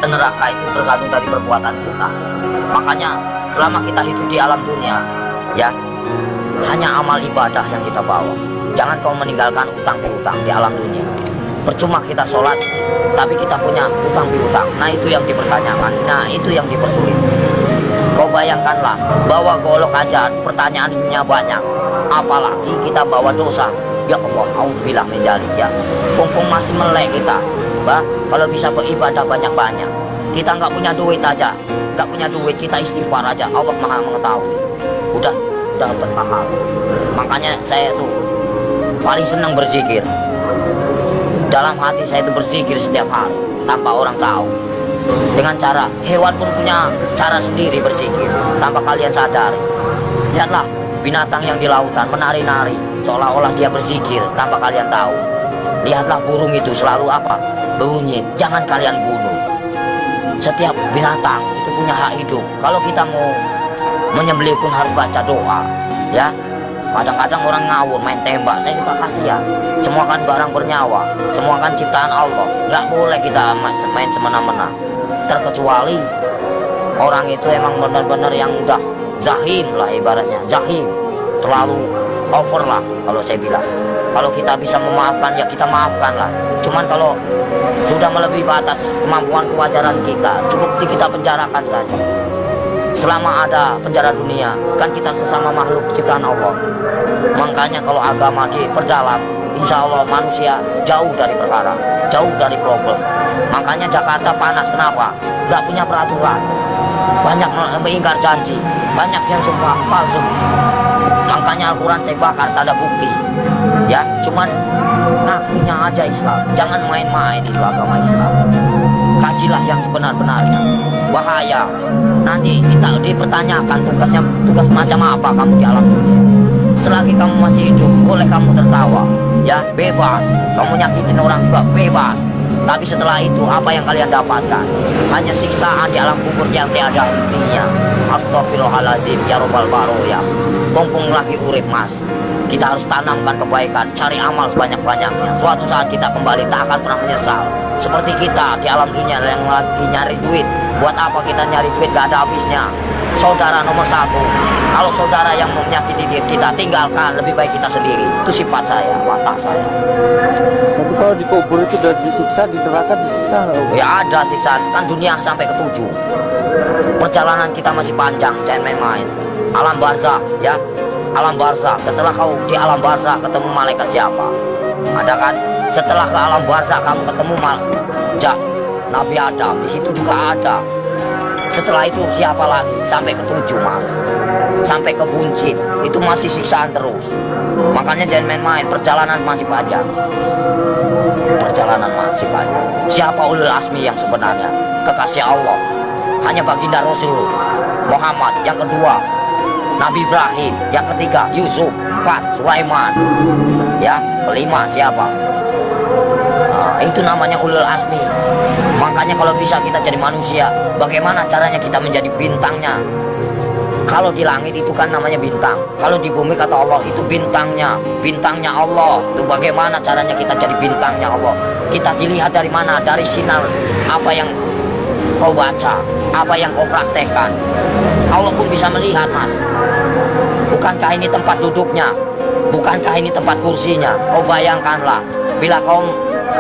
neraka itu tergantung dari perbuatan kita. Makanya selama kita hidup di alam dunia, ya, hanya amal ibadah yang kita bawa. Jangan kau meninggalkan utang piutang di alam dunia. Percuma kita sholat, tapi kita punya utang piutang. Nah itu yang dipertanyakan, nah itu yang dipersulit. Kau bayangkanlah, bawa golok aja pertanyaannya banyak, apalagi kita bawa dosa. Ya Allah, auzubillah min dzalik ya. Mumpung masih melek kita, bah, kalau bisa beribadah banyak-banyak. Kita nggak punya duit aja, nggak punya duit, kita istighfar aja. Allah Maha mengetahui. Udah dapat pahala. Makanya saya tuh paling senang berzikir. Dalam hati saya itu berzikir setiap hari tanpa orang tahu. Dengan cara, hewan pun punya cara sendiri berzikir tanpa kalian sadari. Lihatlah binatang yang di lautan menari-nari seolah-olah dia berzikir tanpa kalian tahu. Lihatlah burung itu selalu apa? Bunyi. Jangan kalian bunuh. Setiap binatang itu punya hak hidup. Kalau kita mau menyembelih pun harus baca doa, ya. Kadang-kadang orang ngawur main tembak, saya suka kasihan. Semua kan barang bernyawa, semua kan ciptaan Allah. Nggak boleh kita main semena-mena. Terkecuali orang itu emang benar-benar yang udah zahim lah ibaratnya, zahim, terlalu over lah kalau saya bilang. Kalau kita bisa memaafkan ya kita maafkan lah. Cuman kalau sudah melebihi batas kemampuan kewajaran kita, cukup kita penjarakan saja. Selama ada penjara dunia, kan kita sesama makhluk ciptaan Allah. Makanya kalau agama diperdalam, insya Allah manusia jauh dari perkara, jauh dari problem. Makanya Jakarta panas, kenapa? Gak punya peraturan, banyak mengingkar janji, banyak yang sumpah palsu. Makanya Al-Quran saya bakar, tak ada bukti. Ya, cuman ngakunya aja Islam. Jangan main-main itu agama Islam. Kajilah yang sebenar-benarnya. Bahaya. Nanti kita dipertanyakan tugas macam apa kamu di alam dunia. Selagi kamu masih hidup, boleh kamu tertawa, ya, bebas. Kamu nyakitin orang juga bebas. Tapi setelah itu apa yang kalian dapatkan? Hanya siksaan di alam kubur yang tiada hentinya. Astagfirullahaladzim ya robbal baroya. Mumpung lagi urip mas, kita harus tanamkan kebaikan, cari amal sebanyak-banyaknya. Suatu saat kita kembali tak akan pernah menyesal. Seperti kita di alam dunia yang lagi nyari duit. Buat apa kita nyari duit gak ada habisnya? Saudara nomor satu. Kalau saudara yang menyakiti kita, tinggalkan. Lebih baik kita sendiri. Itu sifat saya, watak saya. Tapi kalau di kubur itu udah disiksa, di neraka disiksa nggak? Ya ada siksaan, kan dunia sampai ke 7. Perjalanan kita masih panjang, jangan main-main. Alam barzah, ya, alam barzah. Setelah kau di alam barzah ketemu malaikat siapa? Ada kan? Setelah ke alam barzah kamu ketemu Nabi Adam, di situ juga ada. Setelah itu siapa lagi? Sampai ke 7 mas, sampai ke buncit, itu masih siksaan terus. Makanya jangan main-main, perjalanan masih panjang. Perjalanan masih panjang. Siapa ulul asmi yang sebenarnya? Kekasih Allah. Hanya baginda Rasul Muhammad. Yang kedua Nabi Ibrahim. Yang ketiga Yusuf. 4 Sulaiman. Ya, kelima siapa? Nah, itu namanya ulul asmi. Makanya kalau bisa kita jadi manusia, bagaimana caranya kita menjadi bintangnya? Kalau di langit itu kan namanya bintang. Kalau di bumi kata Allah itu bintangnya, bintangnya Allah. Itu bagaimana caranya kita jadi bintangnya Allah? Kita dilihat dari mana? Dari sinar apa yang kau baca, apa yang kau praktekkan. Allah pun bisa melihat mas. Bukankah ini tempat duduknya? Bukankah ini tempat kursinya? Kau bayangkanlah, bila kau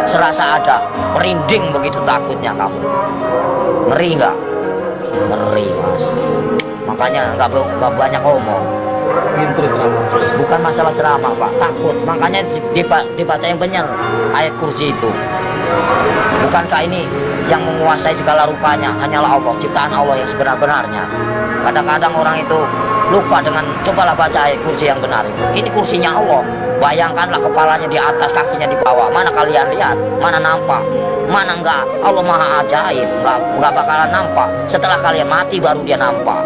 serasa ada merinding begitu takutnya kamu. Ngeri nggak? Ngeri mas. Makanya nggak banyak ngomong. Bukan masalah ceramah pak, takut. Makanya dibaca yang benar ayat kursi itu. Bukankah ini yang menguasai segala rupanya hanyalah Allah, ciptaan Allah yang sebenar-benarnya. Kadang-kadang orang itu lupa dengan, cobalah baca ayat kursi yang benar itu. Ini kursinya Allah. Bayangkanlah kepalanya di atas, kakinya di bawah. Mana kalian lihat? Mana nampak? Mana enggak? Allah maha ajaib. Enggak bakalan nampak. Setelah kalian mati baru dia nampak.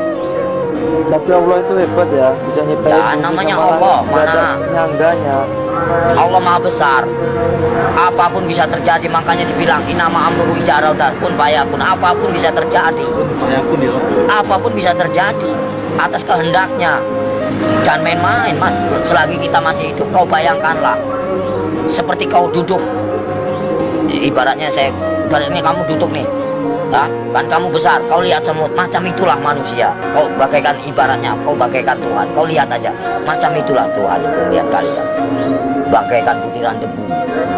Tapi Allah itu hebat ya, bisa nyiptain Ya, namanya Allah, mana nyangganya. Allah maha besar. Apapun bisa terjadi, makanya dibilang inama amruhu idza arada kun fayakun. Apapun bisa terjadi. Apapun bisa terjadi atas kehendaknya. Jangan main-main mas. Selagi kita masih hidup, kau bayangkanlah seperti kau duduk. Ibaratnya kamu duduk nih. Kan kamu besar, kau lihat semut, macam itulah manusia. Kau bagaikan ibaratnya, kau bagaikan Tuhan. Kau lihat aja, macam itulah Tuhan. Kau lihat kalian, bagaikan butiran debu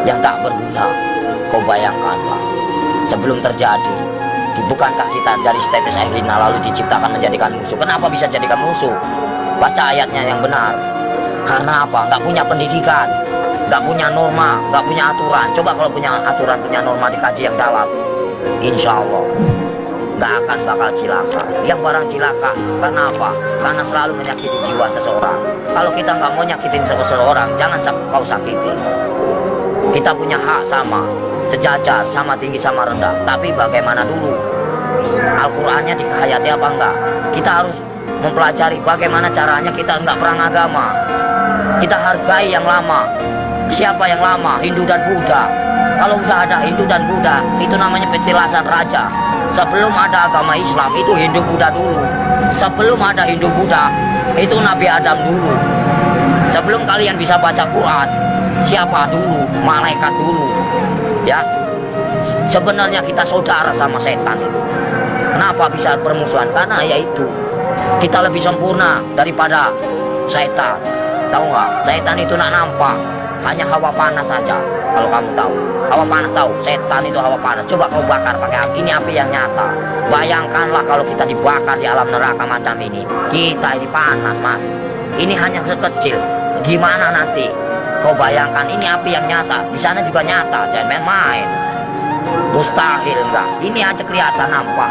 yang tak berguna. Kau bayangkanlah, sebelum terjadi, bukankah kita dari tetes air lina lalu diciptakan menjadikan musuh? Kenapa bisa jadikan musuh? Baca ayatnya yang benar. Karena apa? Nggak punya pendidikan, nggak punya norma, nggak punya aturan. Coba kalau punya aturan, punya norma, dikaji yang dalam, insya Allah nggak akan bakal cilaka. Yang barang cilaka karena apa? Karena selalu menyakiti jiwa seseorang. Kalau kita nggak mau nyakitin seseorang, jangan kau sakiti. Kita punya hak sama, sejajar, sama tinggi sama rendah. Tapi bagaimana dulu? Al-Qur'annya dihayati apa enggak? Kita harus mempelajari bagaimana caranya. Kita enggak perang agama, kita hargai yang lama. Siapa yang lama? Hindu dan Buddha. Kalau udah ada Hindu dan Buddha, itu namanya petilasan raja. Sebelum ada agama Islam, itu Hindu Buddha dulu. Sebelum ada Hindu Buddha, itu Nabi Adam dulu. Sebelum kalian bisa baca Quran, siapa dulu? Malaikat dulu. Ya, sebenarnya kita saudara sama setan itu. Kenapa bisa permusuhan? Karena yaitu kita lebih sempurna daripada setan. Tahu nggak? Setan itu nak nampak, hanya hawa panas saja. Kalau kamu tahu, hawa panas tahu, setan itu hawa panas. Coba kau bakar pakai api, ini api yang nyata. Bayangkanlah kalau kita dibakar di alam neraka macam ini. Kita ini panas, mas. Ini hanya sekecil. Gimana nanti? Kau bayangkan, ini api yang nyata. Di sana juga nyata, jangan main-main. Mustahil enggak. Ini aja kelihatan nampak.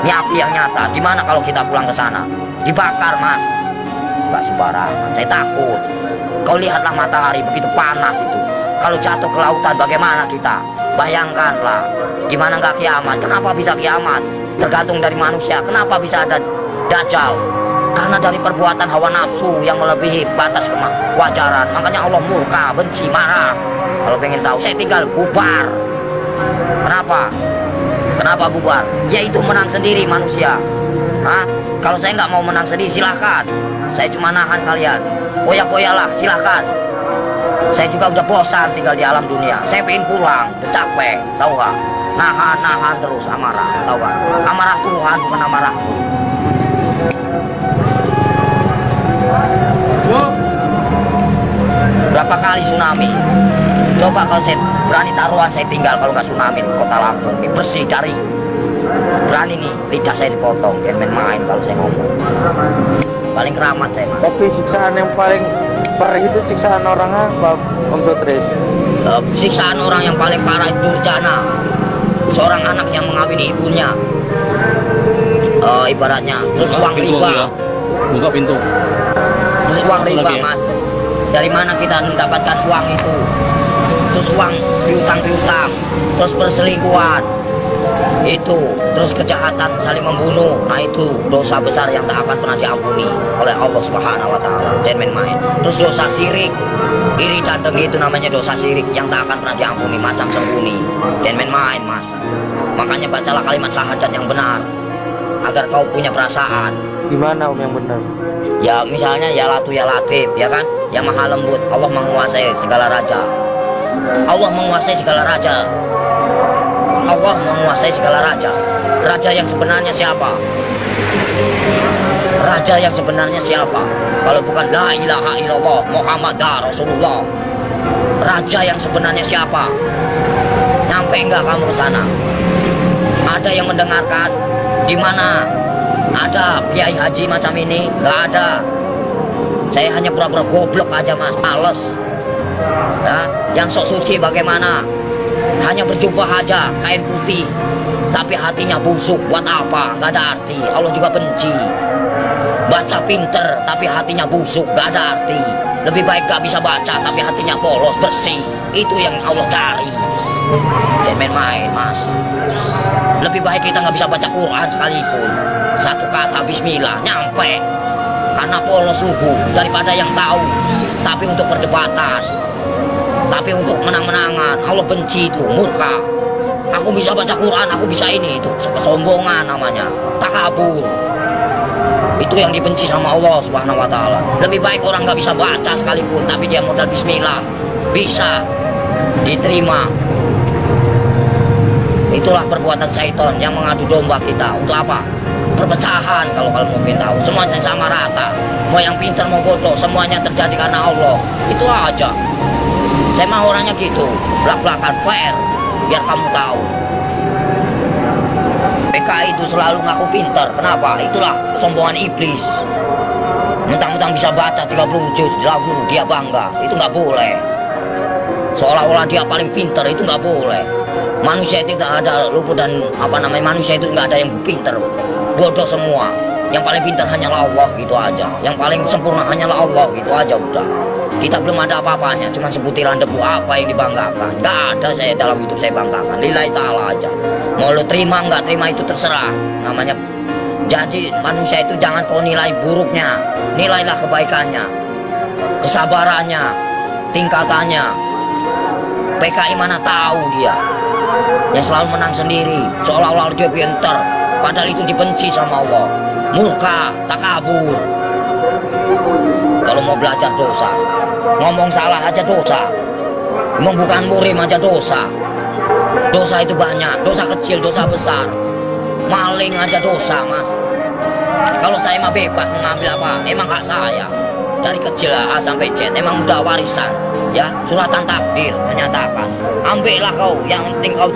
Ini api yang nyata. Gimana kalau kita pulang ke sana? Dibakar, mas. Enggak sembarangan. Saya takut. Kau lihatlah matahari begitu panas itu. Kalau jatuh ke lautan bagaimana kita? Bayangkanlah. Gimana enggak kiamat? Kenapa bisa kiamat? Tergantung dari manusia. Kenapa bisa ada Dajjal? Karena dari perbuatan hawa nafsu yang melebihi batas kewajaran. Makanya Allah murka, benci, marah. Kalau pengen tahu, saya tinggal bubar. Kenapa? Kenapa bubar? Yaitu menang sendiri manusia. Kalau saya nggak mau menang sendiri, silahkan. Saya cuma nahan kalian. Poya-poyalah, silahkan. Saya juga udah bosan tinggal di alam dunia. Saya pengen pulang, udah capek, tahu nggak? Nahan terus amarah, tahu nggak? Amarah Tuhan bukan amarahku. Berapa kali tsunami? Coba kalau saya berani taruhan, saya tinggal kalau nggak tsunami di kota Lampung. Ini bersih dari. Berani nih, lidah saya dipotong. Jangan main-main kalau saya ngomong. Paling keramat saya, mas. Tapi siksaan yang paling perih itu siksaan orang apa, Om Sotris? Siksaan orang yang paling parah itu durjana. Seorang anak yang mengawini ibunya. Ibaratnya. Terus uang riba. Buka pintu. Terus uang riba, mas. Dari mana kita mendapatkan uang itu? Terus uang piutang, terus perselingkuhan, itu, terus kejahatan saling membunuh. Nah itu dosa besar yang tak akan pernah diampuni oleh Allah Subhanahu Wa Taala. Jangan main-main. Terus dosa syirik, iri dan dengki, itu namanya dosa syirik yang tak akan pernah diampuni, macam sembunyi. Jangan main-main, mas. Makanya bacalah kalimat syahadat yang benar agar kau punya perasaan. Gimana Om yang benar? Ya misalnya ya Latu ya Latif, ya kan? Yang maha lembut. Allah menguasai segala raja. Allah menguasai segala raja. Allah menguasai segala raja. Raja yang sebenarnya siapa? Raja yang sebenarnya siapa? Kalau bukan la ilaha illallah Muhammadar Rasulullah. Raja yang sebenarnya siapa? Nyampe enggak kamu ke sana? Ada yang mendengarkan? Di mana ada kiai haji macam ini? Enggak ada. Saya hanya pura-pura goblok aja, mas. Males. Ya, yang sok suci bagaimana? Hanya berjubah aja, kain putih, tapi hatinya busuk. Buat apa? Gak ada arti. Allah juga benci. Baca pinter, tapi hatinya busuk. Gak ada arti. Lebih baik gak bisa baca, tapi hatinya polos, bersih. Itu yang Allah cari. Jangan main-main, mas. Lebih baik kita gak bisa baca Quran sekalipun. Satu kata Bismillah, nyampe. Karena polos lugu daripada yang tahu, tapi untuk perdebatan, tapi untuk menang-menangan. Allah benci itu, murka. Aku bisa baca Quran, aku bisa ini, itu kesombongan namanya, takabur. Itu yang dibenci sama Allah Subhanahu Wa Taala. Lebih baik orang nggak bisa baca sekalipun, tapi dia modal Bismillah, bisa diterima. Itulah perbuatan syaitan yang mengadu domba kita. Untuk apa? Perpecahan. Kalau kalian mau tahu, semuanya sama rata. Mau yang pintar mau bodoh, semuanya terjadi karena Allah. Itu aja. Saya mah orangnya gitu, belak-belakan fair, biar kamu tahu. PKI itu selalu ngaku pintar. Kenapa? Itulah kesombongan iblis. Mentang-mentang bisa baca 30 juz lalu dia bangga. Itu nggak boleh. Seolah-olah dia paling pintar, itu nggak boleh. Manusia itu tidak ada luput dan manusia itu nggak ada yang pintar, bodoh semua. Yang paling pintar hanyalah Allah, gitu aja. Yang paling sempurna hanyalah Allah, gitu aja udah. Kita belum ada apa-apanya, cuma sebutiran debu. Apa yang dibanggakan? Nggak ada saya dalam hidup saya banggakan. Lillahi ta'ala aja. Mau lo terima nggak terima itu terserah. Namanya. Jadi manusia itu jangan kau nilai buruknya, nilailah kebaikannya, kesabarannya, tingkatannya. PKI mana tahu dia yang selalu menang sendiri, seolah-olah dia pintar, padahal itu dibenci sama Allah. Murka, takabur. Kalau mau belajar dosa, ngomong salah aja dosa, membukan murim aja dosa. Dosa itu banyak, dosa kecil, dosa besar. Maling aja dosa, mas. Kalau saya mah bebas mengambil apa, emang hak saya. Dari kecil A sampai Z, emang udah warisan. Ya, suratan takdir menyatakan, ambillah kau, yang penting kau